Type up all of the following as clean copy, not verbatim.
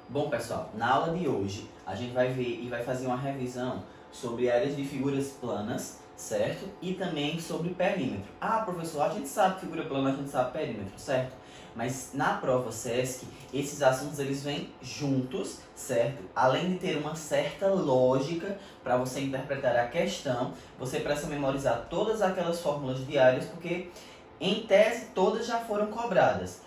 Bom, pessoal, na aula de hoje a gente vai ver e vai fazer uma revisão sobre áreas de figuras planas, certo? E também sobre perímetro. Ah, professor, a gente sabe figura plana, a gente sabe perímetro, certo? Mas na prova SESC, esses assuntos eles vêm juntos, certo? Além de ter uma certa lógica para você interpretar a questão, você precisa memorizar todas aquelas fórmulas de áreas, porque em tese todas já foram cobradas.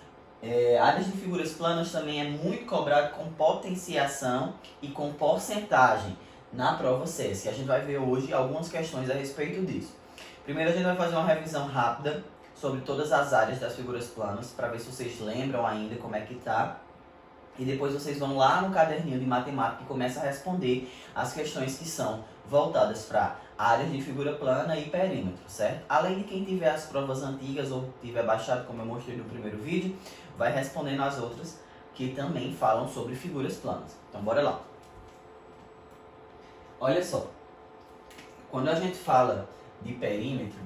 Áreas de figuras planas também é muito cobrado com potenciação e com porcentagem na prova SESC. A gente vai ver hoje algumas questões a respeito disso. Primeiro a gente vai fazer uma revisão rápida sobre todas as áreas das figuras planas, para ver se vocês lembram ainda como é que tá. E depois vocês vão lá no caderninho de matemática e começam a responder as questões que são voltadas para áreas de figura plana e perímetro, certo? Além de quem tiver as provas antigas ou tiver baixado, como eu mostrei no primeiro vídeo, vai respondendo as outras que também falam sobre figuras planas. Então bora lá. Olha só, quando a gente fala de perímetro,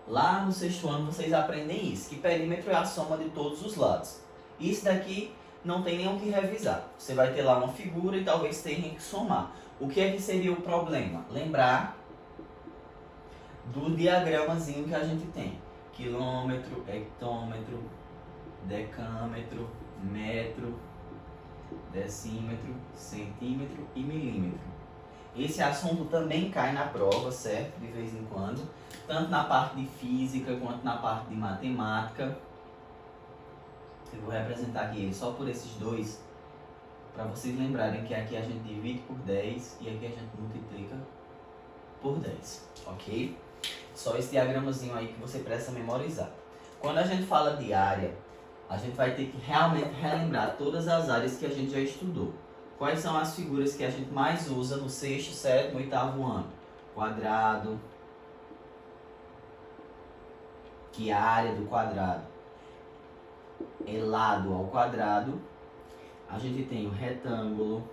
lá no sexto ano vocês aprendem isso, que perímetro é a soma de todos os lados. Isso daqui não tem nem o que revisar. Você vai ter lá uma figura e talvez tenha que somar. O que é que seria o problema? Lembrar do diagramazinho que a gente tem. Quilômetro, hectômetro, decâmetro, metro, decímetro, centímetro e milímetro. Esse assunto também cai na prova, certo? De vez em quando. Tanto na parte de física quanto na parte de matemática. Eu vou representar aqui ele só por esses dois, para vocês lembrarem que aqui a gente divide por 10 e aqui a gente multiplica por 10, ok? Só esse diagramazinho aí que você precisa memorizar. Quando a gente fala de área, a gente vai ter que realmente relembrar todas as áreas que a gente já estudou. Quais são as figuras que a gente mais usa no sexto, sétimo e oitavo ano? Quadrado, que a área do quadrado é lado ao quadrado. A gente tem o retângulo,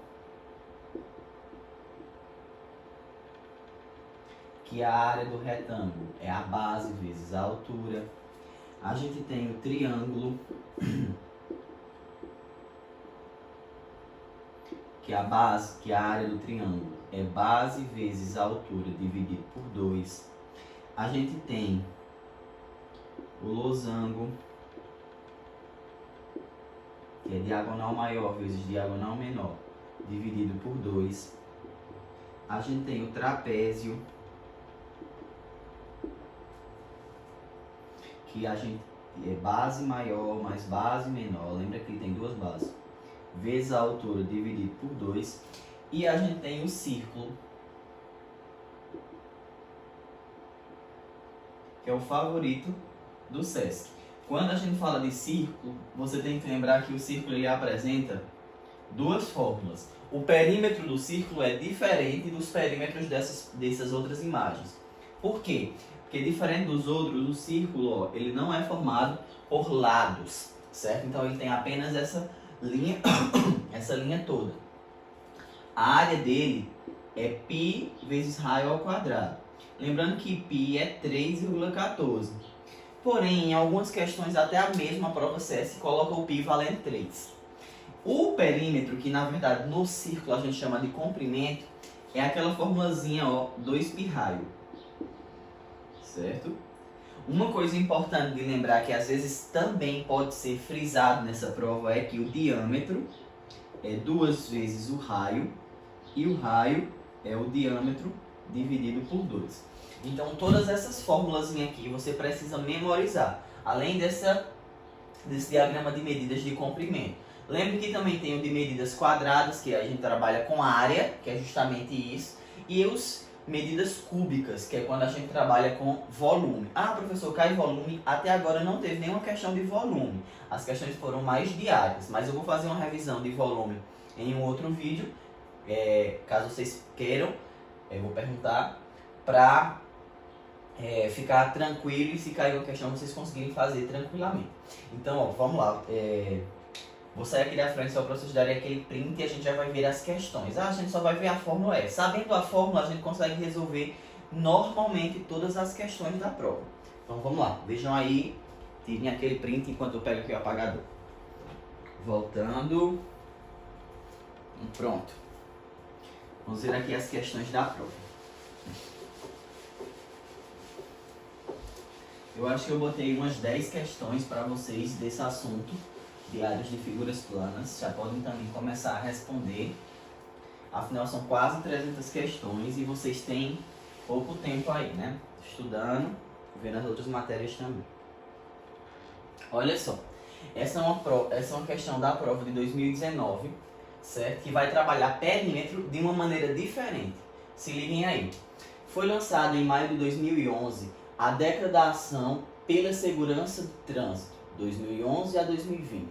que a área do retângulo é a base vezes a altura. A gente tem o triângulo, que a área do triângulo é base vezes a altura dividido por 2. A gente tem o losango, que é diagonal maior vezes diagonal menor, dividido por 2. A gente tem o trapézio, que a gente é base maior mais base menor, lembra que tem duas bases, vezes a altura dividido por 2. E a gente tem o círculo, que é o favorito do SESC. Quando a gente fala de círculo, você tem que lembrar que o círculo ele apresenta duas fórmulas. O perímetro do círculo é diferente dos perímetros dessas outras imagens. Por quê? Porque diferente dos outros, o círculo ele não é formado por lados, certo? Então ele tem apenas essa linha, essa linha toda. A área dele é π vezes raio ao quadrado. Lembrando que π é 3,14. Porém, em algumas questões, até a mesma prova SESC coloca o π valendo 3. O perímetro, que na verdade no círculo a gente chama de comprimento, é aquela formulazinha, ó, 2π raio. Certo? Uma coisa importante de lembrar que às vezes também pode ser frisado nessa prova é que o diâmetro é 2 vezes o raio e o raio é o diâmetro dividido por 2. Então todas essas fórmulas aqui você precisa memorizar, além desse diagrama de medidas de comprimento. Lembre que também tem o de medidas quadradas, que a gente trabalha com área, que é justamente isso, e os medidas cúbicas, que é quando a gente trabalha com volume. Ah, professor, cai volume? Até agora não teve nenhuma questão de volume. As questões foram mais de áreas, mas eu vou fazer uma revisão de volume em um outro vídeo. Caso vocês queiram, eu vou perguntar para ficar tranquilo e se cair uma questão vocês conseguirem fazer tranquilamente. Então, ó, vamos lá. Vou sair aqui da frente só para vocês darem aquele print e a gente já vai ver as questões. Ah, a gente só vai ver a fórmula E. Sabendo a fórmula, a gente consegue resolver normalmente todas as questões da prova. Então vamos lá, vejam aí, tirem aquele print enquanto eu pego aqui o apagador. Voltando. Pronto. Vamos ver aqui as questões da prova. Eu acho que eu botei umas 10 questões para vocês desse assunto de áreas de figuras planas. Já podem também começar a responder. Afinal, são quase 300 questões e vocês têm pouco tempo aí, né? Estudando, vendo as outras matérias também. Olha só, essa é uma questão da prova de 2019, certo? Que vai trabalhar perímetro de uma maneira diferente. Se liguem aí. Foi lançado em maio de 2011 a Declaração pela Segurança do Trânsito, 2011 a 2020,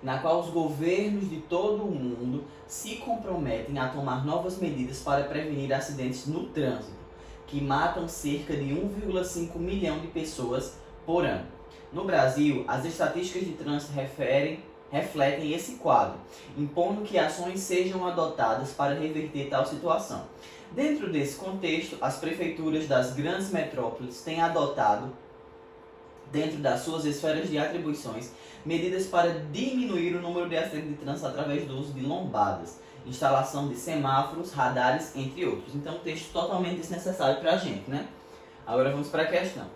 na qual os governos de todo o mundo se comprometem a tomar novas medidas para prevenir acidentes no trânsito, que matam cerca de 1,5 milhão de pessoas por ano. No Brasil, as estatísticas de trânsito refletem esse quadro, impondo que ações sejam adotadas para reverter tal situação. Dentro desse contexto, as prefeituras das grandes metrópoles têm adotado, dentro das suas esferas de atribuições, medidas para diminuir o número de acidentes de trânsito através do uso de lombadas, instalação de semáforos, radares, entre outros. Então, um texto totalmente desnecessário para a gente, né? Agora vamos para a questão.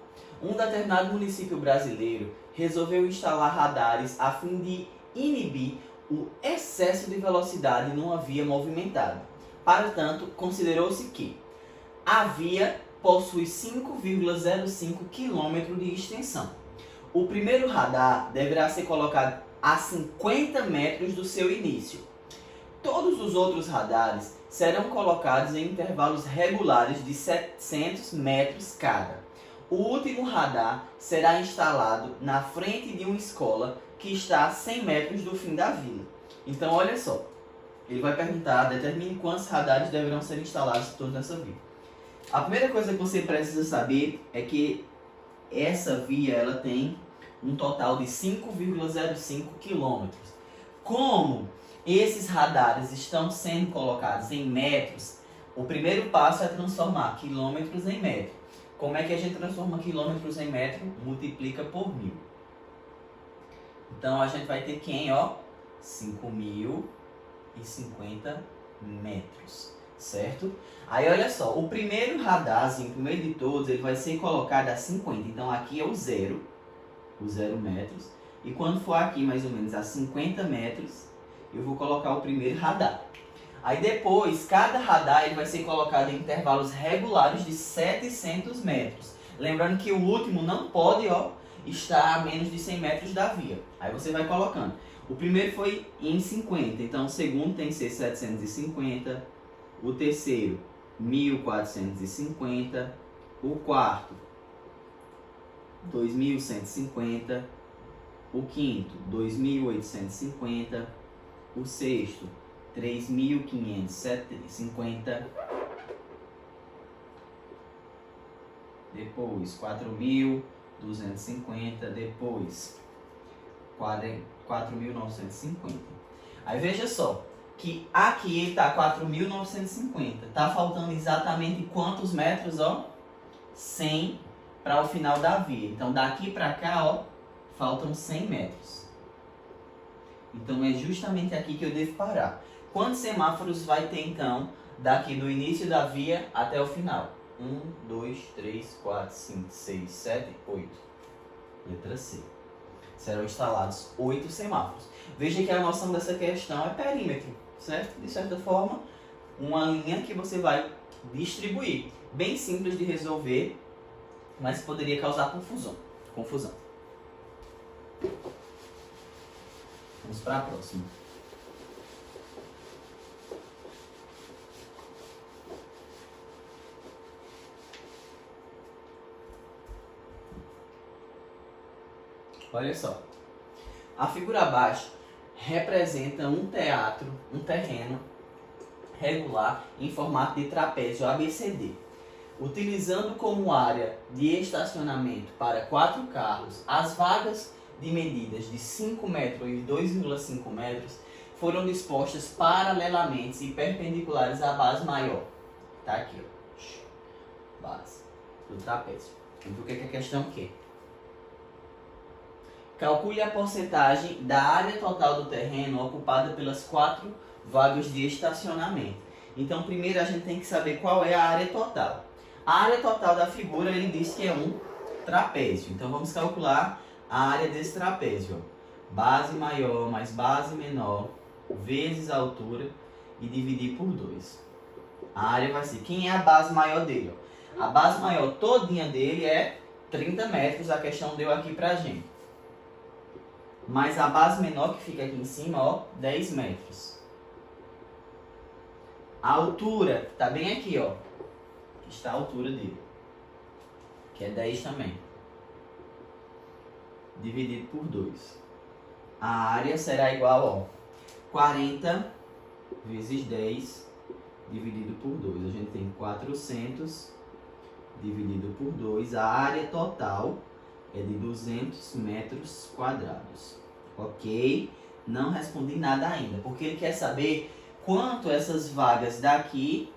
Um determinado município brasileiro resolveu instalar radares a fim de inibir o excesso de velocidade numa via movimentada. Para tanto, considerou-se que a via possui 5,05 km de extensão. O primeiro radar deverá ser colocado a 50 metros do seu início. Todos os outros radares serão colocados em intervalos regulares de 700 metros cada. O último radar será instalado na frente de uma escola que está a 100 metros do fim da vila. Então, olha só. Ele vai perguntar, determine quantos radares deverão ser instalados todos nessa via. A primeira coisa que você precisa saber é que essa via ela tem um total de 5,05 km. Como esses radares estão sendo colocados em metros, o primeiro passo é transformar quilômetros em metro. Como é que a gente transforma quilômetros em metro? Multiplica por 1000. Então a gente vai ter quem, ó? 5.050 metros, certo? Aí olha só, o primeiro radarzinho, o primeiro de todos, ele vai ser colocado a 50. Então aqui é o 0 metros. E quando for aqui mais ou menos a 50 metros, eu vou colocar o primeiro radar. Aí depois, cada radar ele vai ser colocado em intervalos regulares de 700 metros. Lembrando que o último não pode, ó, estar a menos de 100 metros da via. Aí você vai colocando. O primeiro foi em 50, então o segundo tem que ser 750, o terceiro 1450, o quarto 2150, o quinto 2850, o sexto 3550, depois 4250, depois 4.950. Aí veja só, que aqui está 4.950. Tá faltando exatamente quantos metros, ó? 100 para o final da via. Então daqui para cá, ó, faltam 100 metros. Então é justamente aqui que eu devo parar. Quantos semáforos vai ter então daqui do início da via até o final? 1, 2, 3, 4, 5, 6, 7, 8. Letra C. Serão instalados 8 semáforos. Veja que a noção dessa questão é perímetro, certo? De certa forma, uma linha que você vai distribuir. Bem simples de resolver, mas poderia causar confusão. Vamos para a próxima. Olha só. A figura abaixo representa um terreno regular em formato de trapézio ABCD. Utilizando como área de estacionamento para 4 carros, as vagas de medidas de 5 metros e 2,5 metros foram dispostas paralelamente e perpendiculares à base maior. Tá aqui, ó. Base do trapézio. Então, o que a questão quer? Calcule a porcentagem da área total do terreno ocupada pelas 4 vagas de estacionamento. Então, primeiro a gente tem que saber qual é a área total. A área total da figura, ele diz que é um trapézio. Então, vamos calcular a área desse trapézio. Base maior mais base menor vezes a altura e dividir por 2. A área vai ser, quem é a base maior dele? Ó? A base maior todinha dele é 30 metros, a questão deu aqui pra gente. Mas a base menor que fica aqui em cima, ó, 10 metros. A altura tá bem aqui, ó. Aqui está a altura dele. Que é 10 também. Dividido por 2. A área será igual, ó, 40 vezes 10 dividido por 2. A gente tem 400 dividido por 2. A área total é de 200 metros quadrados. Ok? Não respondi nada ainda, porque ele quer saber quanto essas vagas daqui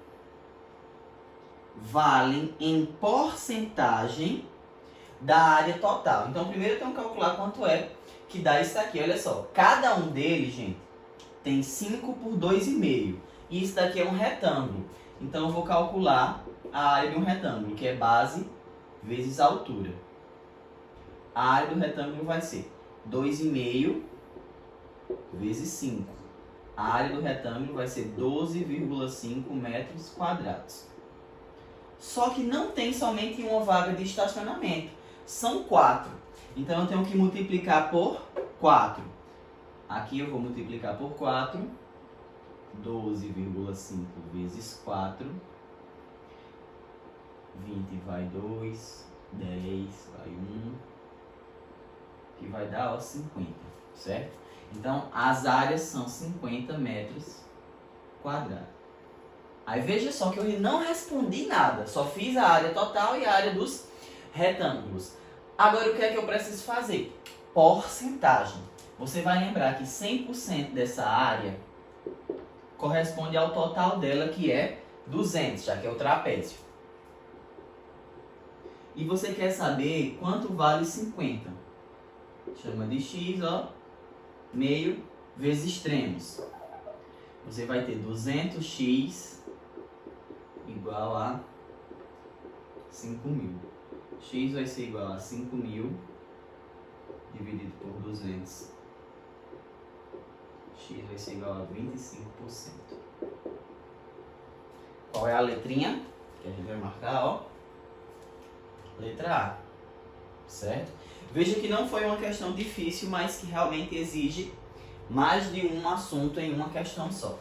valem em porcentagem da área total. Então, primeiro eu tenho que calcular quanto é que dá isso aqui. Olha só, cada um deles, gente, tem 5 por 2,5. E isso daqui é um retângulo. Então, eu vou calcular a área de um retângulo, que é base vezes a altura. A área do retângulo vai ser 2,5 vezes 5. A área do retângulo vai ser 12,5 metros quadrados. Só que não tem somente uma vaga de estacionamento. São 4. Então, eu tenho que multiplicar por 4. Aqui eu vou multiplicar por 4. 12,5 vezes 4. 20 vai 2. 10 vai 1. Que vai dar, ó, 50. Certo? Então, as áreas são 50 metros quadrados. Aí veja só que eu não respondi nada. Só fiz a área total e a área dos retângulos. Agora, o que é que eu preciso fazer? Porcentagem. Você vai lembrar que 100% dessa área corresponde ao total dela, que é 200, já que é o trapézio. E você quer saber quanto vale 50. Chama de x, ó, meio vezes extremos. Você vai ter 200x igual a 5.000. X vai ser igual a 5.000 dividido por 200. X vai ser igual a 25%. Qual é a letrinha que a gente vai marcar, ó? Letra A. Certo? Veja que não foi uma questão difícil, mas que realmente exige mais de um assunto em uma questão só.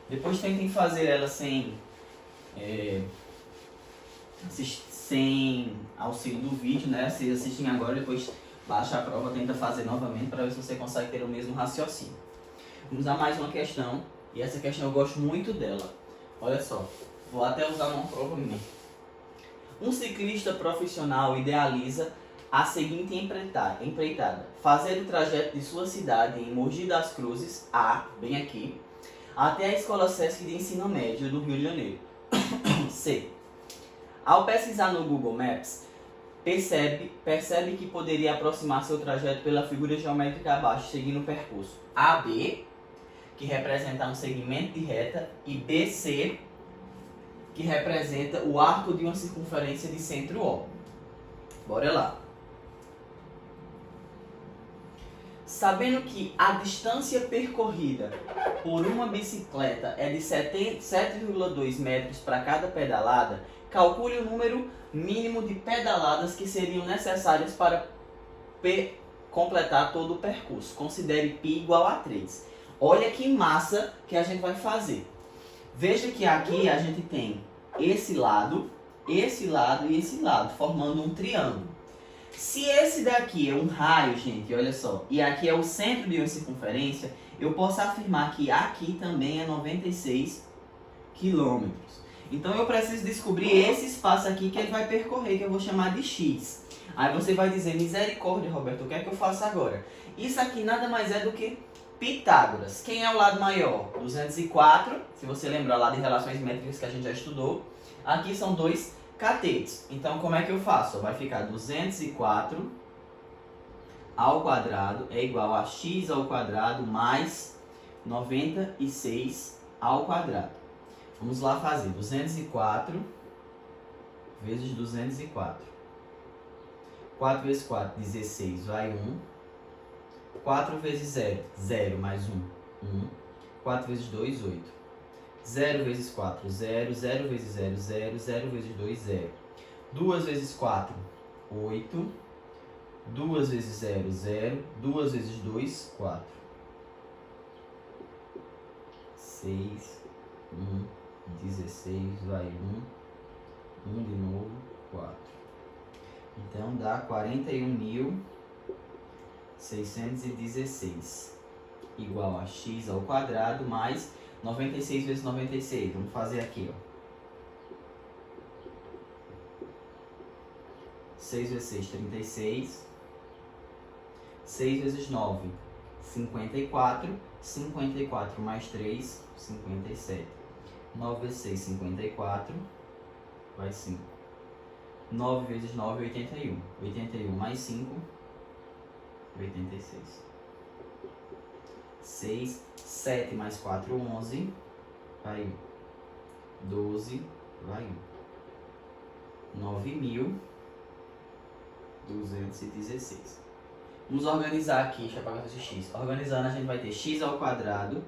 Depois tentem fazer ela sem auxílio do vídeo, né? Se assistem agora, depois baixa a prova, tenta fazer novamente para ver se você consegue ter o mesmo raciocínio. Vamos a mais uma questão, e essa questão eu gosto muito dela. Olha só, vou até usar uma prova minha. Um ciclista profissional idealiza a seguinte empreitada: fazer o trajeto de sua cidade em Mogi das Cruzes, bem aqui, até a Escola Sesc de Ensino Médio do Rio de Janeiro. C. Ao pesquisar no Google Maps, percebe que poderia aproximar seu trajeto pela figura geométrica abaixo, seguindo o percurso AB, que representa um segmento de reta, e BC, que representa o arco de uma circunferência de centro O. Bora lá. Sabendo que a distância percorrida por uma bicicleta é de 7,2 metros para cada pedalada, calcule o número mínimo de pedaladas que seriam necessárias para completar todo o percurso. Considere π igual a 3. Olha que massa que a gente vai fazer. Veja que aqui a gente tem esse lado e esse lado, formando um triângulo. Se esse daqui é um raio, gente, olha só, e aqui é o centro de uma circunferência, eu posso afirmar que aqui também é 96 quilômetros. Então eu preciso descobrir esse espaço aqui que ele vai percorrer, que eu vou chamar de x. Aí você vai dizer, misericórdia, Roberto, o que é que eu faço agora? Isso aqui nada mais é do que Pitágoras. Quem é o lado maior? 204, se você lembrar lá de relações métricas que a gente já estudou. Aqui são dois catetos. Então como é que eu faço? Vai ficar 204 ao quadrado é igual a x ao quadrado mais 96 ao quadrado. Vamos lá fazer 204 vezes 204. 4 vezes 4, 16, vai 1. 4 vezes 0, 0 mais 1, 1. 4 vezes 2, 8. 0 vezes 4, 0. 0 vezes 0, 0. 0 vezes 2, 0. 2 vezes 4, 8. 2 vezes 0, 0. 2 vezes 2, 4. 6, 1, 16, vai 1. 1 de novo, 4. Então dá 41.616 igual a x ao quadrado mais 96 vezes 96. Vamos fazer aqui, ó. 6 vezes 6, 36. 6 vezes 9, 54. 54 mais 3, 57. 9 vezes 6, 54. Vai 5. 9 vezes 9, 81. 81 mais 5, 86. 6, 7 mais 4, 11. Vai 1. 12, vai 1. 9.216. Vamos organizar aqui, deixa eu apagar esse x. Organizando, a gente vai ter x ao quadrado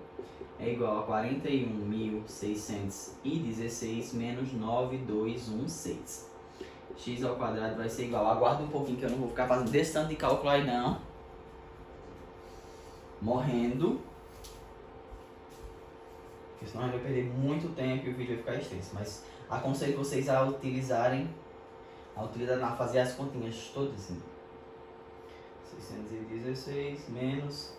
é igual a 41.616 menos 9.216. X ao quadrado vai ser igual. Aguarda um pouquinho que eu não vou ficar fazendo desse tanto de cálculo aí não. Morrendo. Porque senão a gente vai perder muito tempo e o vídeo vai ficar extenso. Mas aconselho vocês a utilizar, fazer as continhas todas assim. 616 menos...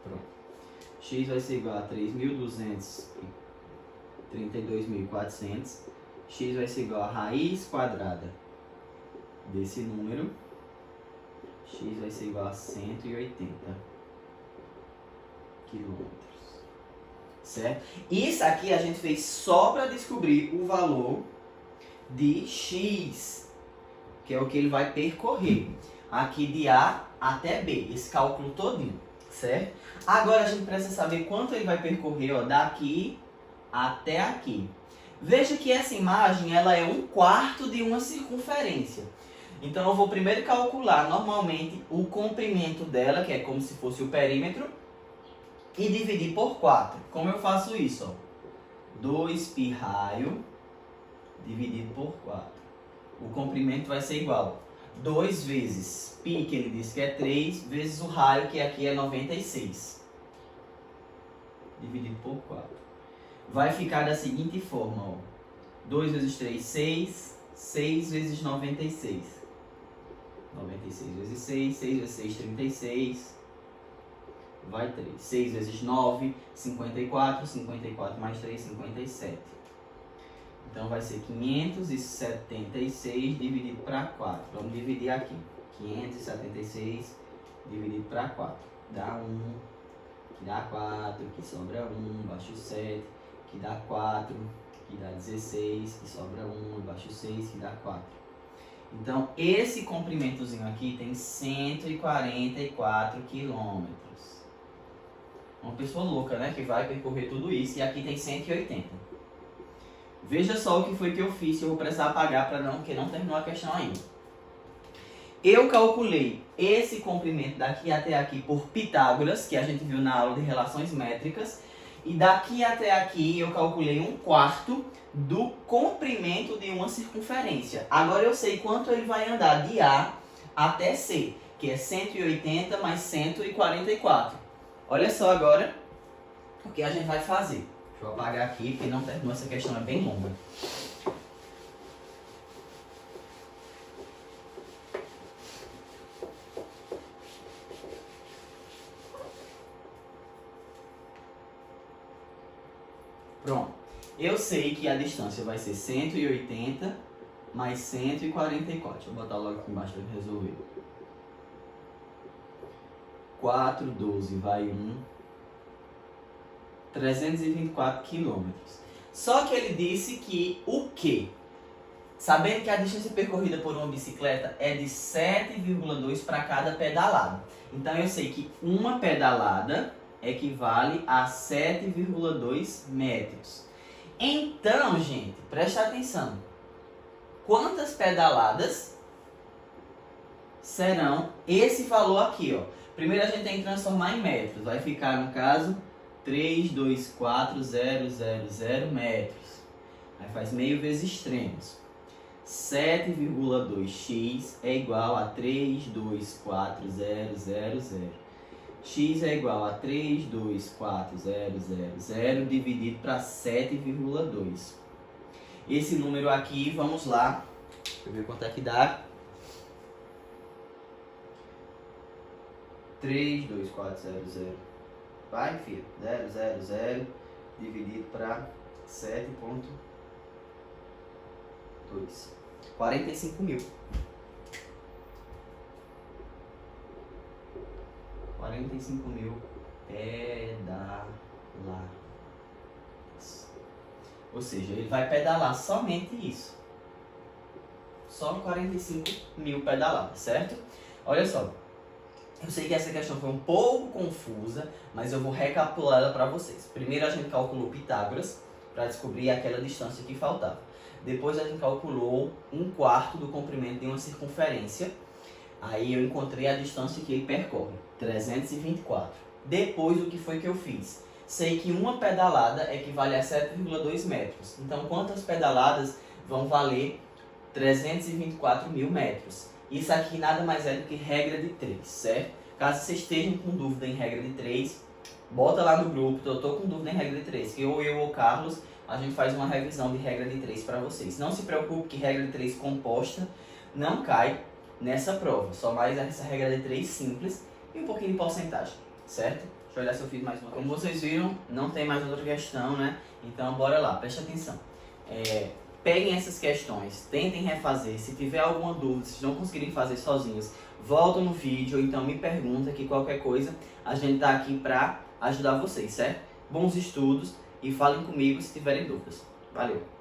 Pronto. X vai ser igual a 3.232.400. X vai ser igual a raiz quadrada desse número. X vai ser igual a 180 quilômetros. Certo? Isso aqui a gente fez só para descobrir o valor de X, que é o que ele vai percorrer aqui de A até B, esse cálculo todinho, certo? Agora a gente precisa saber quanto ele vai percorrer, ó, daqui até aqui. Veja que essa imagem ela é 1/4 de uma circunferência. Então eu vou primeiro calcular normalmente o comprimento dela, que é como se fosse o perímetro, e dividir por 4. Como eu faço isso? Ó? 2π raio dividido por 4. O comprimento vai ser igual 2 vezes π, que ele disse que é 3, vezes o raio, que aqui é 96. Dividido por 4. Vai ficar da seguinte forma, ó. 2 vezes 3, 6. 6 vezes 96. 96 vezes 6. 6 vezes 6, 36. Vai 3. 6 vezes 9, 54. 54 mais 3, 57. Então vai ser 576 dividido para 4. Vamos dividir aqui. 576 dividido para 4. Dá 1, que dá 4, que sobra 1, baixo 7, que dá 4, que dá 16, que sobra 1, baixo 6, que dá 4. Então, esse comprimentozinho aqui tem 144 quilômetros. Uma pessoa louca, né? Que vai percorrer tudo isso. E aqui tem 180. Veja só o que foi que eu fiz. Eu vou precisar apagar porque não terminou a questão ainda. Eu calculei esse comprimento daqui até aqui por Pitágoras, que a gente viu na aula de relações métricas. E daqui até aqui eu calculei 1/4 do comprimento de uma circunferência. Agora eu sei quanto ele vai andar de A até C, que é 180 mais 144. Olha só agora o que a gente vai fazer. Deixa eu apagar aqui, porque não terminou, essa questão é bem longa. Pronto. Eu sei que a distância vai ser 180 mais 144. Deixa eu botar logo aqui embaixo para resolver. 4, 12, vai 1. 324 quilômetros. Só que ele disse que o quê? Sabendo que a distância percorrida por uma bicicleta é de 7,2 para cada pedalada. Então eu sei que uma pedalada equivale a 7,2 metros. Então, gente, presta atenção. Quantas pedaladas serão esse valor aqui, ó? Primeiro a gente tem que transformar em metros. Vai ficar, no caso, 324.000 metros. Aí faz meio vezes extremos. 7,2x é igual a 324.000. X é igual a 324.000 dividido para 7,2. Esse número aqui, vamos lá. Deixa eu ver quanto é que dá. 32400. Vai, filho. 000 dividido para 7,2. 45.000. 45.000 pedaladas. Ou seja, ele vai pedalar somente isso. Só 45.000 pedaladas, certo? Olha só. Eu sei que essa questão foi um pouco confusa, mas eu vou recapitular ela para vocês. Primeiro a gente calculou Pitágoras para descobrir aquela distância que faltava. Depois a gente calculou 1/4 do comprimento de uma circunferência. Aí eu encontrei a distância que ele percorre, 324. Depois o que foi que eu fiz? Sei que uma pedalada equivale a 7,2 metros. Então quantas pedaladas vão valer 324.000 metros? Isso aqui nada mais é do que regra de 3, certo? Caso vocês estejam com dúvida em regra de 3, bota lá no grupo, eu tô com dúvida em regra de 3, que ou eu ou o Carlos, a gente faz uma revisão de regra de 3 para vocês. Não se preocupe que regra de 3 composta não cai nessa prova, só mais essa regra de 3 simples e um pouquinho de porcentagem, certo? Deixa eu olhar se eu fiz mais uma. Como vocês viram, não tem mais outra questão, né? Então bora lá, preste atenção. Peguem essas questões, tentem refazer. Se tiver alguma dúvida, se não conseguirem fazer sozinhos, voltam no vídeo ou então me pergunta, que qualquer coisa a gente tá aqui para ajudar vocês, certo? Bons estudos e falem comigo se tiverem dúvidas. Valeu!